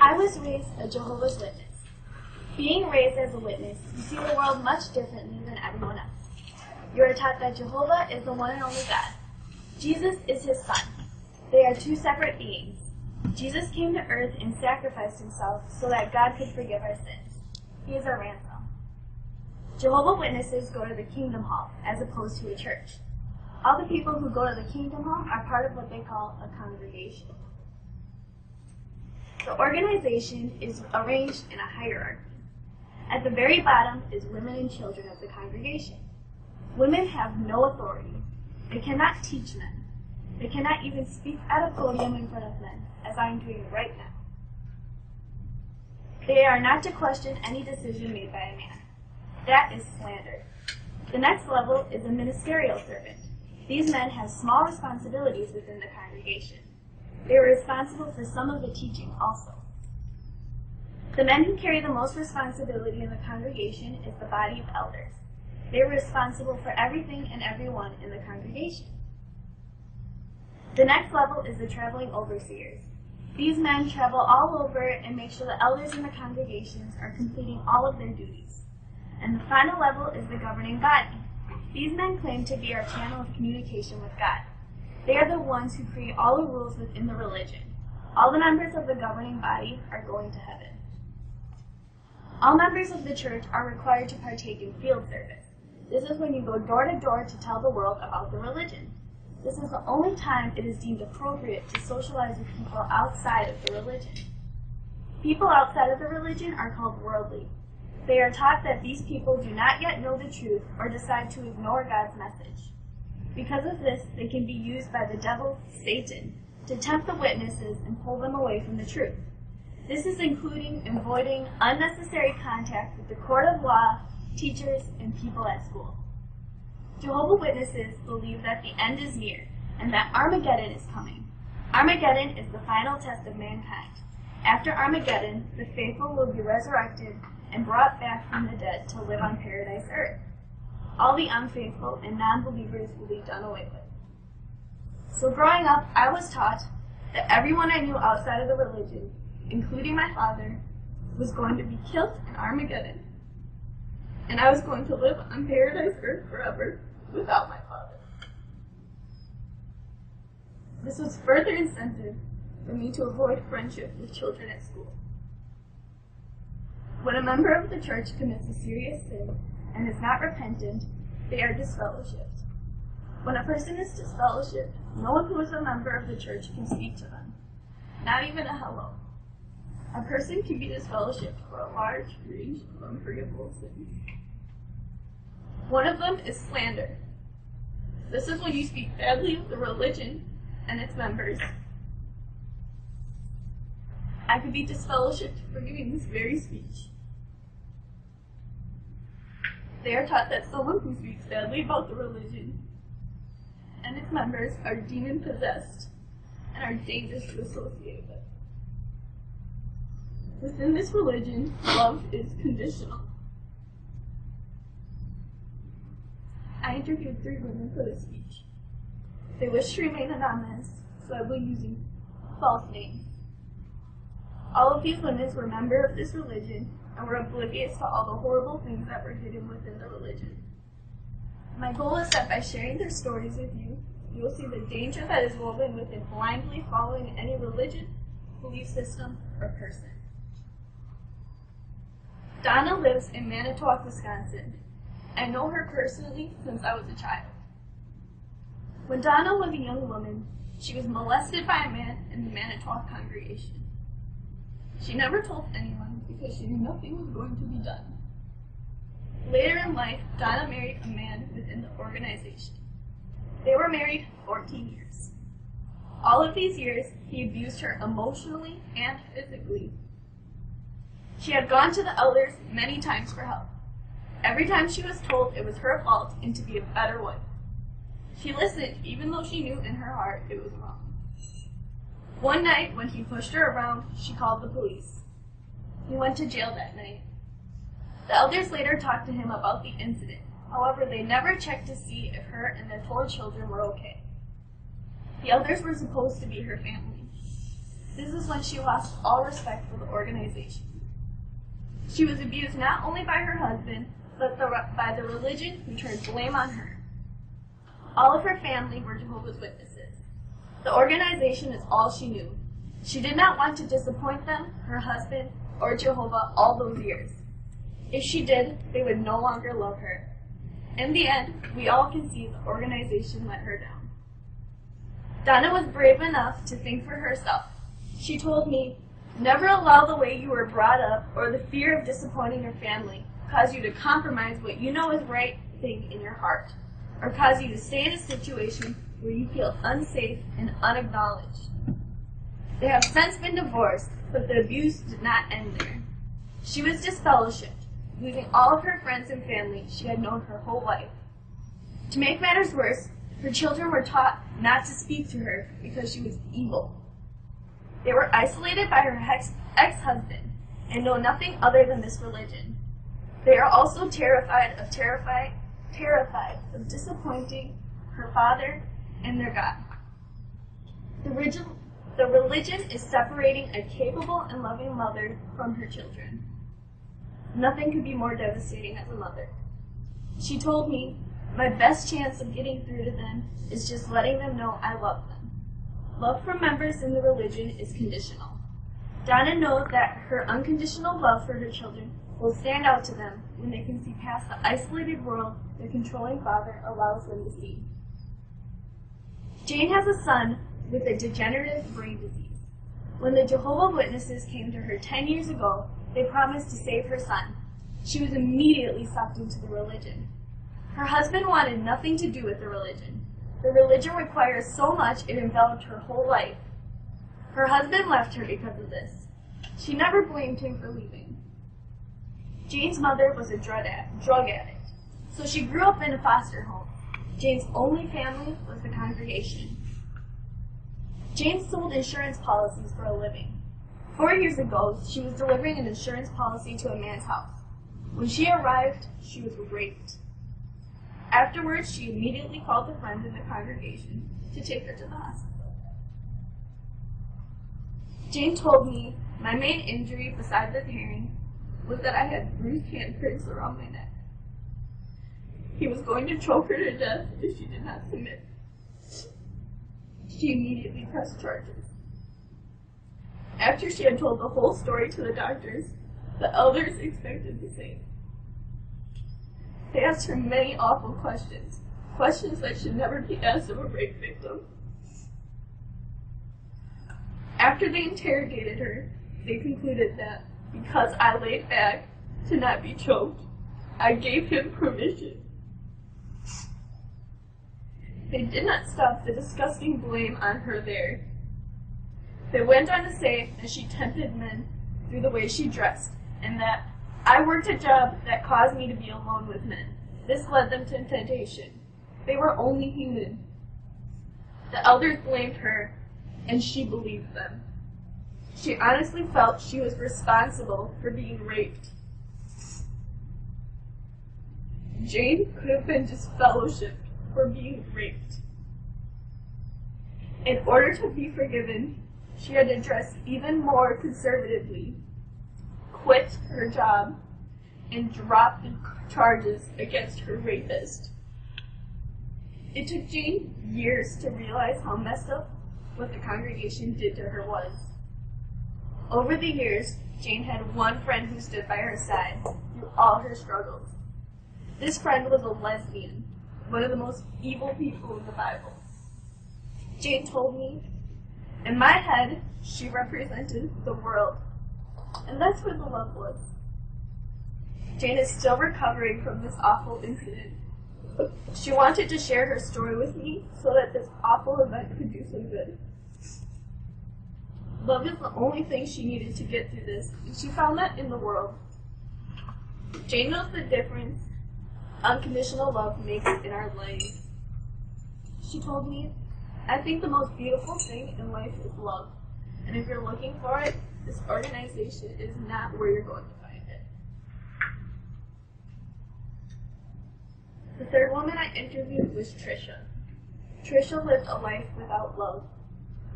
I was raised a Jehovah's Witness. Being raised as a witness, you see the world much differently than everyone else. You are taught that Jehovah is the one and only God. Jesus is his son. They are two separate beings. Jesus came to earth and sacrificed himself so that God could forgive our sins. He is our ransom. Jehovah's Witnesses go to the Kingdom Hall as opposed to a church. All the people who go to the Kingdom Hall are part of what they call a congregation. The organization is arranged in a hierarchy. At the very bottom is women and children of the congregation. Women have no authority. They cannot teach men. They cannot even speak at a podium in front of men, as I am doing right now. They are not to question any decision made by a man. That is slander. The next level is a ministerial servant. These men have small responsibilities within the congregation. They are responsible for some of the teaching also. The men who carry the most responsibility in the congregation is the body of elders. They are responsible for everything and everyone in the congregation. The next level is the traveling overseers. These men travel all over and make sure the elders in the congregations are completing all of their duties. And the final level is the governing body. These men claim to be our channel of communication with God. They are the ones who create all the rules within the religion. All the members of the governing body are going to heaven. All members of the church are required to partake in field service. This is when you go door to door to tell the world about the religion. This is the only time it is deemed appropriate to socialize with people outside of the religion. People outside of the religion are called worldly. They are taught that these people do not yet know the truth or decide to ignore God's message. Because of this, they can be used by the devil, Satan, to tempt the witnesses and pull them away from the truth. This is including avoiding unnecessary contact with the court of law, teachers, and people at school. Jehovah's Witnesses believe that the end is near and that Armageddon is coming. Armageddon is the final test of mankind. After Armageddon, the faithful will be resurrected and brought back from the dead to live on paradise earth. All the unfaithful and non-believers will be done away with. So growing up, I was taught that everyone I knew outside of the religion, including my father, was going to be killed in Armageddon. And I was going to live on paradise earth forever without my father. This was further incentive for me to avoid friendship with children at school. When a member of the church commits a serious sin and is not repentant, they are disfellowshipped. When a person is disfellowshipped, no one who is a member of the church can speak to them, not even a hello. A person can be disfellowshipped for a large range of unforgivable sins. One of them is slander. This is when you speak badly of the religion and its members. I could be disfellowshipped for doing this very speech. They are taught that someone who speaks badly about the religion and its members are demon-possessed and are dangerous to associate with. Within this religion, love is conditional. I interviewed 3 women for this speech. They wish to remain anonymous, so I will be using false names. All of these women were members of this religion and were oblivious to all the horrible things that were hidden within the religion. My goal is that by sharing their stories with you, you will see the danger that is woven within blindly following any religion, belief system, or person. Donna lives in Manitowoc, Wisconsin. I know her personally since I was a child. When Donna was a young woman, she was molested by a man in the Manitowoc congregation. She never told anyone because she knew nothing was going to be done. Later in life, Donna married a man within the organization. They were married 14 years. All of these years, he abused her emotionally and physically. She had gone to the elders many times for help. Every time she was told it was her fault and to be a better wife. She listened even though she knew in her heart it was wrong. One night, when he pushed her around, she called the police. He went to jail that night. The elders later talked to him about the incident. However, they never checked to see if her and their 4 children were okay. The elders were supposed to be her family. This is when she lost all respect for the organization. She was abused not only by her husband, but by the religion who turned blame on her. All of her family were Jehovah's Witnesses. The organization is all she knew. She did not want to disappoint them, her husband, or Jehovah all those years. If she did, they would no longer love her. In the end, we all can see the organization let her down. Donna was brave enough to think for herself. She told me, "Never allow the way you were brought up or the fear of disappointing your family cause you to compromise what you know is right thing in your heart, or cause you to stay in a situation where you feel unsafe and unacknowledged." They have since been divorced, but the abuse did not end there. She was disfellowshipped, losing all of her friends and family she had known her whole life. To make matters worse, her children were taught not to speak to her because she was evil. They were isolated by her ex-husband and know nothing other than this religion. They are also terrified of disappointing her father and their God. The religion is separating a capable and loving mother from her children. Nothing could be more devastating as a mother. She told me, "My best chance of getting through to them is just letting them know I love them." Love from members in the religion is conditional. Donna knows that her unconditional love for her children will stand out to them when they can see past the isolated world their controlling father allows them to see. Jane has a son with a degenerative brain disease. When the Jehovah's Witnesses came to her 10 years ago, they promised to save her son. She was immediately sucked into the religion. Her husband wanted nothing to do with the religion. The religion requires so much it enveloped her whole life. Her husband left her because of this. She never blamed him for leaving. Jane's mother was a drug addict, so she grew up in a foster home. Jane's only family was the congregation. Jane sold insurance policies for a living. 4 years ago, she was delivering an insurance policy to a man's house. When she arrived, she was raped. Afterwards, she immediately called a friend in the congregation to take her to the hospital. Jane told me, "My main injury besides the tearing was that I had bruised handprints around my neck. He was going to choke her to death if she did not submit." She immediately pressed charges. After she had told the whole story to the doctors, the elders expected the same. They asked her many awful questions, questions that should never be asked of a rape victim. After they interrogated her, they concluded that because I laid back to not be choked, I gave him permission. They did not stop the disgusting blame on her there. They went on to say that she tempted men through the way she dressed, and that I worked a job that caused me to be alone with men. This led them to temptation. They were only human. The elders blamed her, and she believed them. She honestly felt she was responsible for being raped. Jane could have been disfellowshipped for being raped. In order to be forgiven, she had to dress even more conservatively, quit her job, and drop the charges against her rapist. It took Jane years to realize how messed up what the congregation did to her was. Over the years, Jane had one friend who stood by her side through all her struggles. This friend was a lesbian, one of the most evil people in the Bible. Jane told me, in my head, she represented the world, and that's where the love was. Jane is still recovering from this awful incident. She wanted to share her story with me so that this awful event could do some good. Love is the only thing she needed to get through this, and she found that in the world. Jane knows the difference unconditional love makes in our lives. She told me, I think the most beautiful thing in life is love, and if you're looking for it, this organization is not where you're going to find it. The third woman I interviewed was Trisha. Trisha lived a life without love.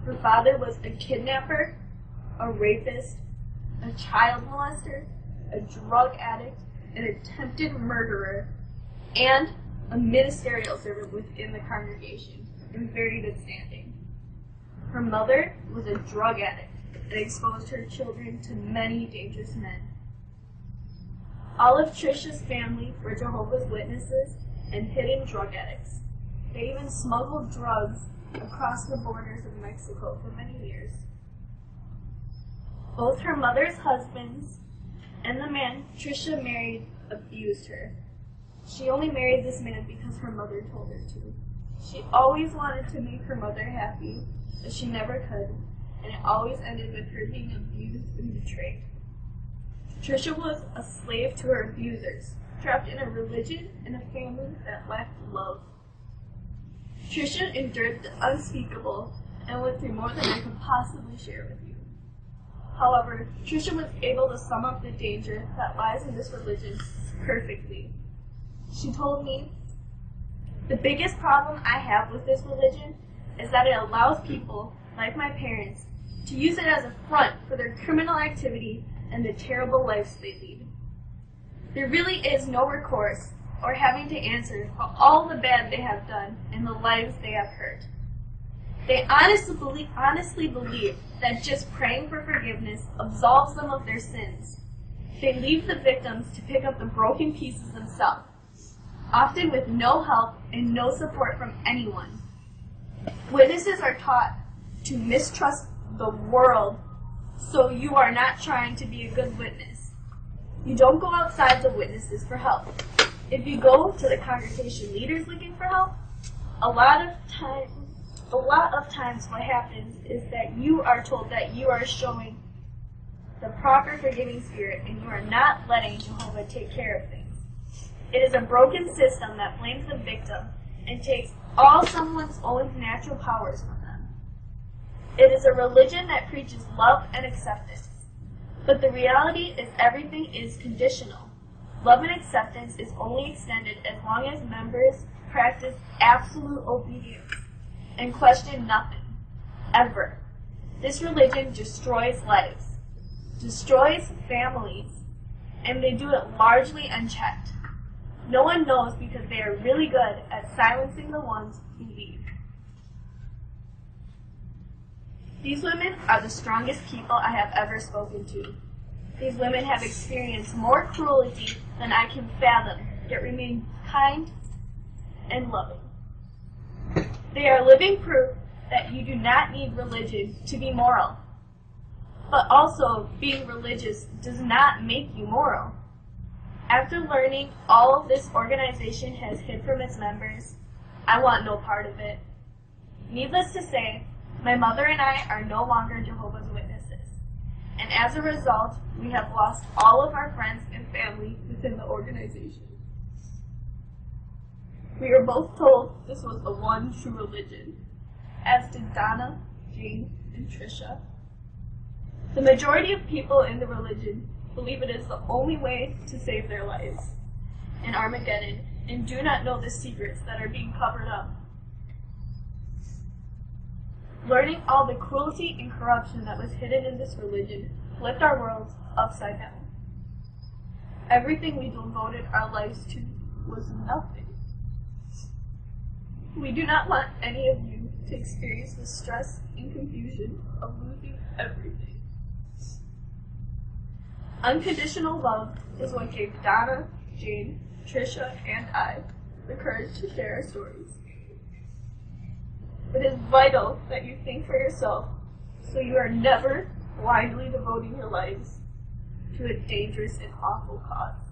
Her father was a kidnapper, a rapist, a child molester, a drug addict, an attempted murderer, and a ministerial servant within the congregation, in very good standing. Her mother was a drug addict and exposed her children to many dangerous men. All of Trisha's family were Jehovah's Witnesses and hidden drug addicts. They even smuggled drugs across the borders of Mexico for many years. Both her mother's husbands and the man Trisha married abused her. She only married this man because her mother told her to. She always wanted to make her mother happy, but she never could, and it always ended with her being abused and betrayed. Trisha was a slave to her abusers, trapped in a religion and a family that lacked love. Trisha endured the unspeakable and went through more than I could possibly share with you. However, Trisha was able to sum up the danger that lies in this religion perfectly. She told me, "The biggest problem I have with this religion is that it allows people, like my parents, to use it as a front for their criminal activity and the terrible lives they lead. There really is no recourse or having to answer for all the bad they have done and the lives they have hurt. They honestly believe that just praying for forgiveness absolves them of their sins. They leave the victims to pick up the broken pieces themselves, often with no help and no support from anyone. Witnesses are taught to mistrust the world, so you are not trying to be a good witness. You don't go outside the witnesses for help. If you go to the congregation leaders looking for help, a lot of times what happens is that you are told that you are showing the proper forgiving spirit and you are not letting Jehovah take care of things. It is a broken system that blames the victim and takes all someone's own natural powers from them. It is a religion that preaches love and acceptance. But the reality is everything is conditional. Love and acceptance is only extended as long as members practice absolute obedience and question nothing, ever. This religion destroys lives, destroys families, and they do it largely unchecked. No one knows because they are really good at silencing the ones who leave. These women are the strongest people I have ever spoken to. These women have experienced more cruelty than I can fathom, yet remain kind and loving. They are living proof that you do not need religion to be moral. But also, being religious does not make you moral. After learning all this organization has hid from its members, I want no part of it. Needless to say, my mother and I are no longer Jehovah's Witnesses, and as a result, we have lost all of our friends and family within the organization. We were both told this was the one true religion, as did Donna, Jane, and Trisha. The majority of people in the religion believe it is the only way to save their lives in Armageddon and do not know the secrets that are being covered up. Learning all the cruelty and corruption that was hidden in this religion flipped our world upside down. Everything we devoted our lives to was nothing. We do not want any of you to experience the stress and confusion of losing everything. Unconditional love is what gave Donna, Jane, Trisha, and I the courage to share our stories. It is vital that you think for yourself so you are never blindly devoting your lives to a dangerous and awful cause.